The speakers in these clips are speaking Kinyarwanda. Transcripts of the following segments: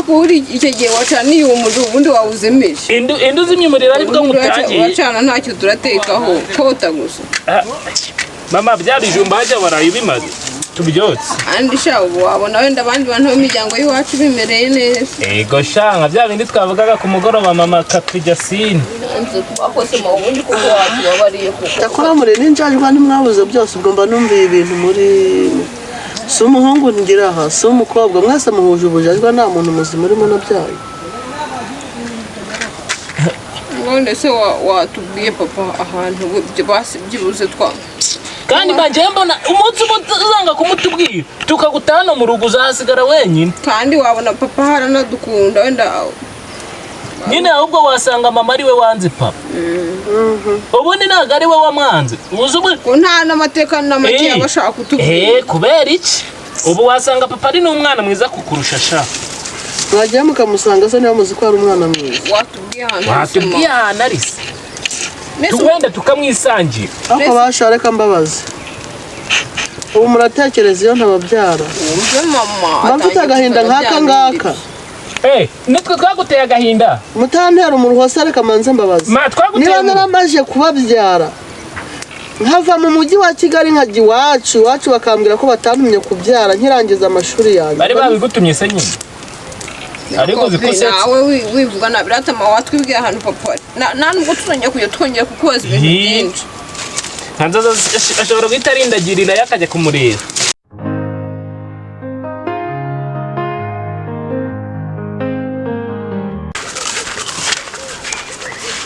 kuri icyo gihe wacaniye umuriro ubundi wawuzemeje indu zimyumurira aribwo mutangiye wacana ntacyo turatekaho kota gusa mama byabijumba hajya baraye bimaze tubyotse andi sha ubu wabona wenda abandi bantu b'imiryango y'iwacu bimereye neza ego shanga bya bindi twavugaga ku mugoroba mama kakwijasine nzi kubakose mu bundi kuko wacu babariye kuko takora muri ninjajwa nimwabuze byose ubwo mba numviye ibintu muri si umuhungu ngira aha si umukobwa mwese muhuje ubujajwa nta muntu muzima urimo nabyaye none se watubwiye papa ahantu byibuze twa kandi bagiye mbona umunsi uzanga kumutubwira tukagutana mu rugo uzahasigara wenyine kandi wabona papa haranadukunda wenda nyine ahubwo wasanga mama ari we wanze papa ubundi ntabwo ari we wamwanze ko nta n'amateka n'amake abashaka kutubwira kubera iki ubu wasanga papa ari n'umwana mwiza kukurusha sha mwagiye mukamusanga se niba muzi ko ari umwana mwiza watubwiye ahantu ari se tuwenda tukamwisangira aho bashareka mbabazi ubu muratekereza iyo ntababyara mfite agahinda nk'aka ngaka nitwe twaguteye agahinda mutantera umuntu wose areka manze mbabazi niba naramaje kubabyara nkava mu mujyi wa Kigali nkajya iwacu bakambwira ko batantumye kubyara nkirangiza amashuri yanjye bari babigutumye se nyine ariko zikose nawe wivuga na biratama watwibwiye ahantu papa nta nubwo tuzongera kujya twongera kukubaza ibintu byinshi hanzaza ashobora guhita arindagirira yakajya kumureba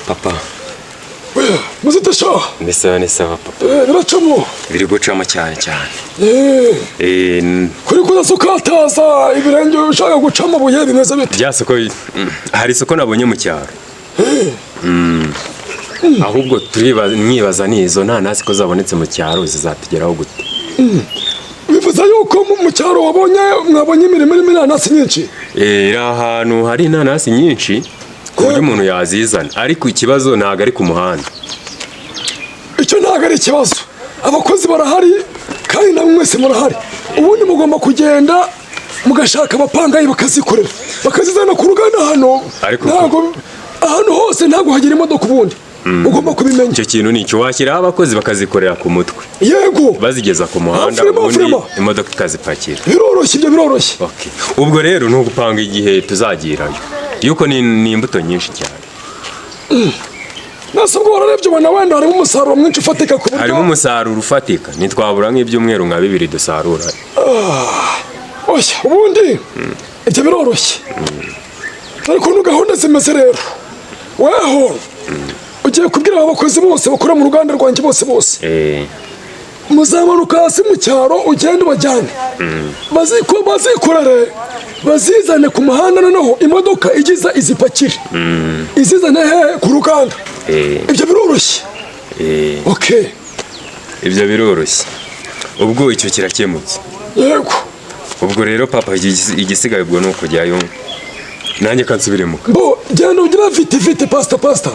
papa muzitasha nisa papa biracamo biri gucamo cyane kuri kudasukataza ibirenge ushaka gucamo buye bimeze bite byasoko hari isoko nabonye mu cyaro ahubwo mwibaza nizo ntanasi ko zabonetse mu cyaro zizatugeraho gute bivuze yuko mu cyaro mwabonye imirimo irimo inanasi nyinshi iri ahantu hari inanasi nyinshi ku buryo umuntu yazizana ariko ikibazo ntabwo ari ku muhanda icyo ntabwo ari ikibazo abakozi barahari kandi namwe mwese murahari ubundi mugomba kugenda mugashaka abapangayi bakazikorera bakazizana ku ruganda hano ntabwo ahantu hose ntabwo hagira imodoka ubundi ugomba kubimenya icyo kintu ni icyo washyiraho abakozi bakazikorera ku mutwe yego bazigeza ku muhanda ubundi imodoka ikazipakira biroroshye ibyo biroroshye ubwo rero ni ugupanga igihe tuzagirayo yuko ni imbuto nyinshi cyane nasabwo wararebye ubona wenda harimo umusaruro mwinshi ufatika ku buryo harimo umusaruro ufatika ntitwabura nk'ibyumweru nka 2 dusarura oya ubundi ibyo biroroshye ariko n'ugahunda zimeze rero weho ugiye kubwira abakozi bose bakora mu ruganda rwanjye bose muzamanuka hasi mu cyaro ugende ubajyane bazikorere bazizane ku muhanda noneho imodoka igiza izipakire izizane ku ruganda ibyo biroroshye ibyo biroroshye ubwo icyo kirakemutse yego ubwo rero papa igisigaye ubwo ni ukujyayo nanjye kansubire muka genda ugira vite pasta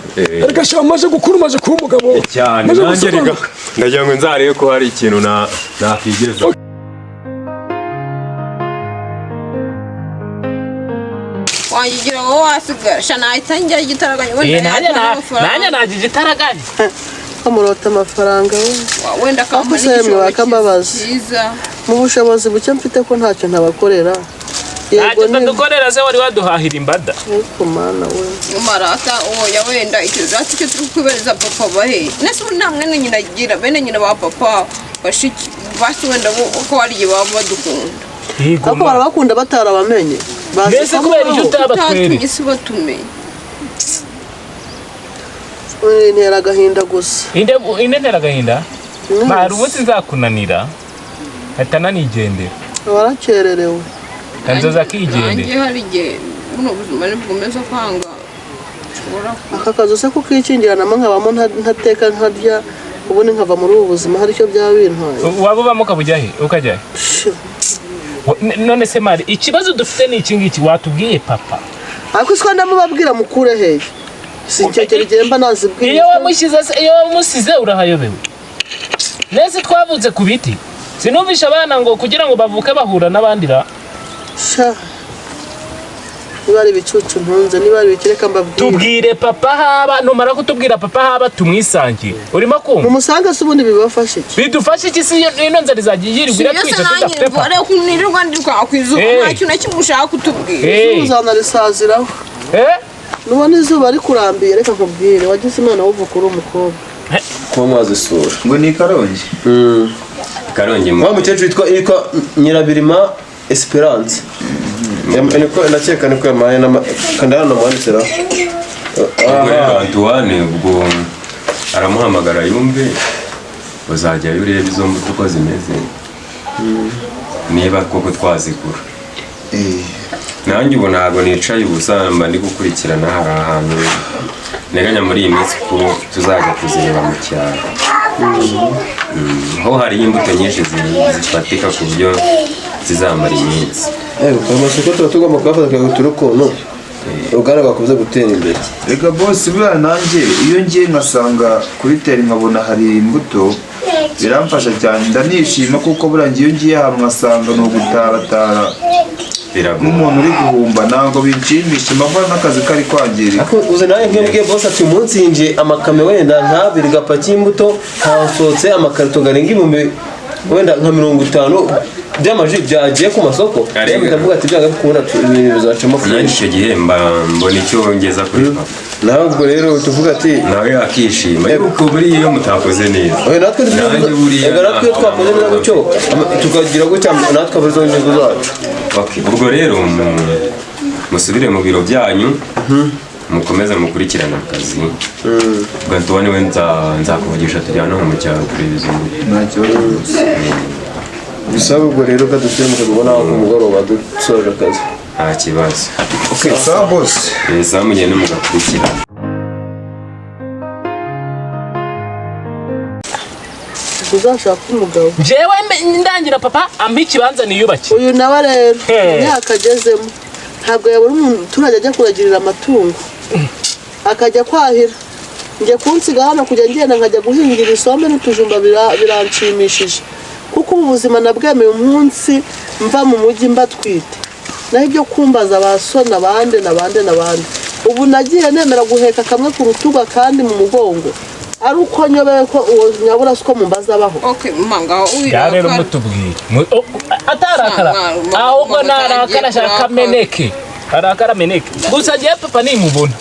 reka sha maje gukuru maje kuba umugabo cyane nanjye reka ndagira ngo nzarebe ko hari ikintu nakigeza wangigira wowe wasigara sha nahita njya igitaraganya nanjye nagiye igitaraganya kamurota amafaranga wenda kamusemwe bakambabaza mu bushobozi buke mfite ko ntacyo ntabakorera ntacyo ndadukorera se wari waduhahira imbada ariko mana we umarata oya wenda icyo turi kubereza papa bahe nese nta mwene nyina agira bene nyina ba papa bashiki basi wenda uko wariye baba badukunda ariko barabakunda batarabamenye mbese kubera icyo utabatwereye isi batumenye intera agahinda gusa intera agahinda hari umunsi nzakunanira hahita nanigendera warakererewe kanzoza akigendera nanjye hari igihe buno buzima nibwomeza kwanga aka kazi se kukikingiranamo nkabamo ntateka nkarya ubundi nkava muri ubu buzima hari icyo byaba bintwaye waba ubamo ukabujya he ukajya he none se mari ikibazo dufite ni iki ngiki watubwiye papa ariko iswa ndamubabwira mukure hehe sinkekera igihe mba nazibwiye iyo wamusize urahayobewe nese twavuze ku biti sinumvisha abana ngo kugira ngo bavuke bahura n'abandi ra niba ari ibicucu ntunze niba ari bikireka mbabwire tubwire papa haba numara kutubwira papa haba tumwisangiye urimo kumva mumusanga se ubundi bibafashe iki bidufashe iki si ino nzara izagiye yirirwa twica tudafite papa ariko nirirwa ndikwa kwizuba nta kintu na kimwe ushaka kutubwira uzanarisaziraho nubona izuba ari kurambiye reka nkubwire wagize imana w'uvuka uri umukobwa kuba mwazi isura ngo ni Karongi Karongi wa mukecuru yitwa Nyirabirima Esperance niko nakeka niko yamaye kandana namwanditsera Antoine ubwo aramuhamagara yumve bazajya ureba izo mbuto uko zimeze niba koko twazigura nanjye ubu ntabwo nicaye ubusa mba ndi gukurikirana hari ahantu neganya muri iyi minsi ko tuzajya kuzireba mu cyaro aho hari imbuto nyinshi zifatika ku buryo zizamara iminsi amasoko tuba tugomba kuyafata tukagutura ukuntu uruganda rwakomeza gutera imbere reka bosi buriya nanjye iyo ngiye nkasanga kuri teri nkabona hari imbuto biramfasha cyane ndanishima kuko buriya iyo ngiye ahantu nkasanga ni ugutaratara nk'umuntu uri guhumba ntabwo binshimisha mbona n'akazi kari kwangirika uze nawe nk'ibwiye bosi ati umunsi yinjiye amakame wenda nk'abiri gapakiye imbuto hasohotse amakarito garenga ibihumbi wenda nka 50 by'amaji byagiye ku masoko bikavuga ati byanga bikunda ibintu bizacamo nanjye icyo gihe mbona icyo ngeza kuri papa nawe ubwo rero tuvuga ati nawe akishima ariko buriya iyo mutakoze neza natwe twakoze neza gutyo tukagira gutya natwe abazo intego zacu ubwo rero musubire mu biro byanyu mukomeze mukurikirana akazi ubwo Antoine we nzakuvugisha tujyana mu cyaro kureba izo mbuto nta kibazo rwose bisaba ubwo rero kadushyire mu kagubona ku mugoroba dusoje akazi nta kibazo sawa bosi sawa mugende mugakurikirana uzashaka umugabo jewe ndangira papa ampa ikibanza niyubake uyu nawe rero imyaka agezemo ntabwo yabura umuturage ajya kuragirira amatungo akajya kwahira njye kunsiga hano kujya ngenda nkajya guhingira isombe n'utujumba biranshimishije kuko ubu buzima nabwemeye umunsi mva mu mujyi mbatwite naho ibyo kumbaza abasona abandi ubu nagiye nemera guheka kamwe ku rutugu kandi mu mugongo ari uko nyobeye ko uwo nyabura siko mumbaza abaho manga rero mutubwire atarakara ahubwo narakara shaka meneke arakara meneke gusa je papa nimubona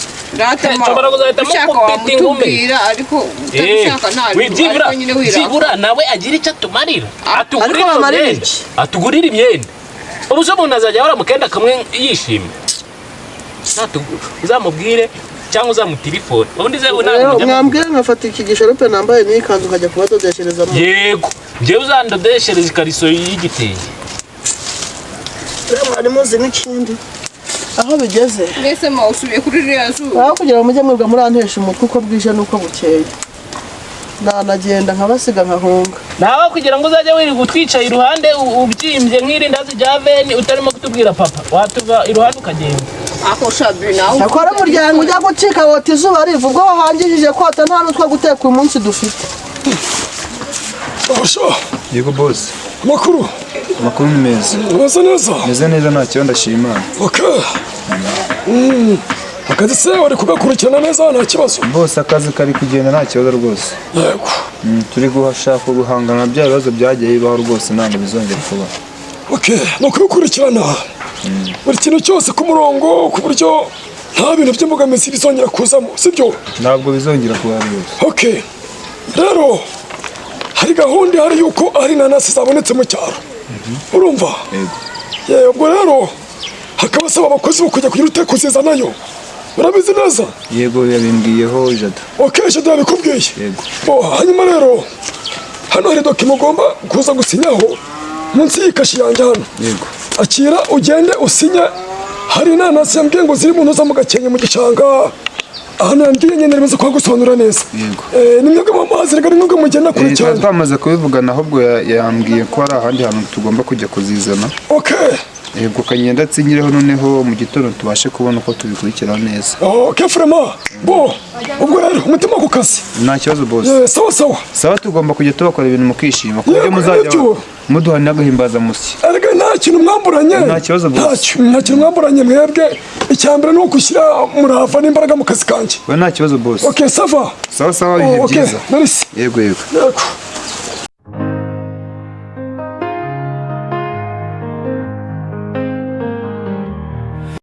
nshobora kuzahita mukupita ingume ariko utabishaka ntabwo zibura nawe agira icyo atumarira atugurira imyenda ubu se umuntu azajya ahora mu kenda kamwe yishimye uzamubwire cyangwa uzamutelefone ubundi ze mwambwira nkafata iki gisharupe nambaye n'ikanzu nkajya kubadodesherezamo yego njyewe uzandodeshereza ikariso y'igitenge mwari muzi n'ikindi aho bigeze mbese ma usubiye kuri ririya zuba aho kugira ngo mujye mwebwe murantesha umutwe uko bwije n'uko bukeye nanagenda nkabasiga nkahunga nawe kugira ngo uzajye wirirwa utwicaye iruhande ubyimbye nk'irindazi rya veni utarimo kutubwira papa watuva iruhande ukagenda ako shabi nawe akora umuryango ujya gucika wota izuba riva ubwo wahangishije kota nta n'utwo guteka uyu munsi dufite yego bosi amakuru ni meza meze neza nta kibazo ndashima akazi se wari kugakurikirana neza nta kibazo bose akazi kari kugenda nta kibazo rwose yego turi gushaka guhangana bya bibazo byagiye bibaho rwose ntabwo bizongera kuba ni ukubikurikirana buri kintu cyose ku murongo ku buryo nta bintu by'imbogamizi bizongera kuzamo sibyo ntabwo bizongera kuba rwose rero hari gahunda ihari yuko hari inanasi zabonetse mu cyaro urumva ubwo rero hakaba asaba abakozi bo kujya kugira ute kuzizanayo urabizi neza yego yabimbwiyeho jada jada yabikubwiye hanyuma rero hano hari dokima ugomba kuza gusinyaho munsi y'ikashi yanjye hano akira ugende usinye hari inanasi yambwiye ngo ziri mu ntuza mu gakenke mu gishanga ahantu yambwiye nyine rimaze kuhagusobanura neza ni mwebwe mamazi reka ni mwebwe mugenda kure cyane twamaze kubivugana ahubwo yambwiye ko hari ahandi hantu tugomba kujya kuzizana yego kagenda atsinyireho noneho mu gitondo tubashe kubona uko tubikurikirana neza frema ubwo rero umutima ku kazi nta kibazo bose sawa tugomba kujya tubakora ibintu mukishima ku buryo muzajya muduha n'agahimbaza musyi nta kintu mwamburanye nta kibazo boss nta kintu mwamburanye mwebwe icyambere no gushyira murava n'imbaraga mu kazi kanjye we nta kibazo boss okay sava sawa ibihe byiza merci yego yego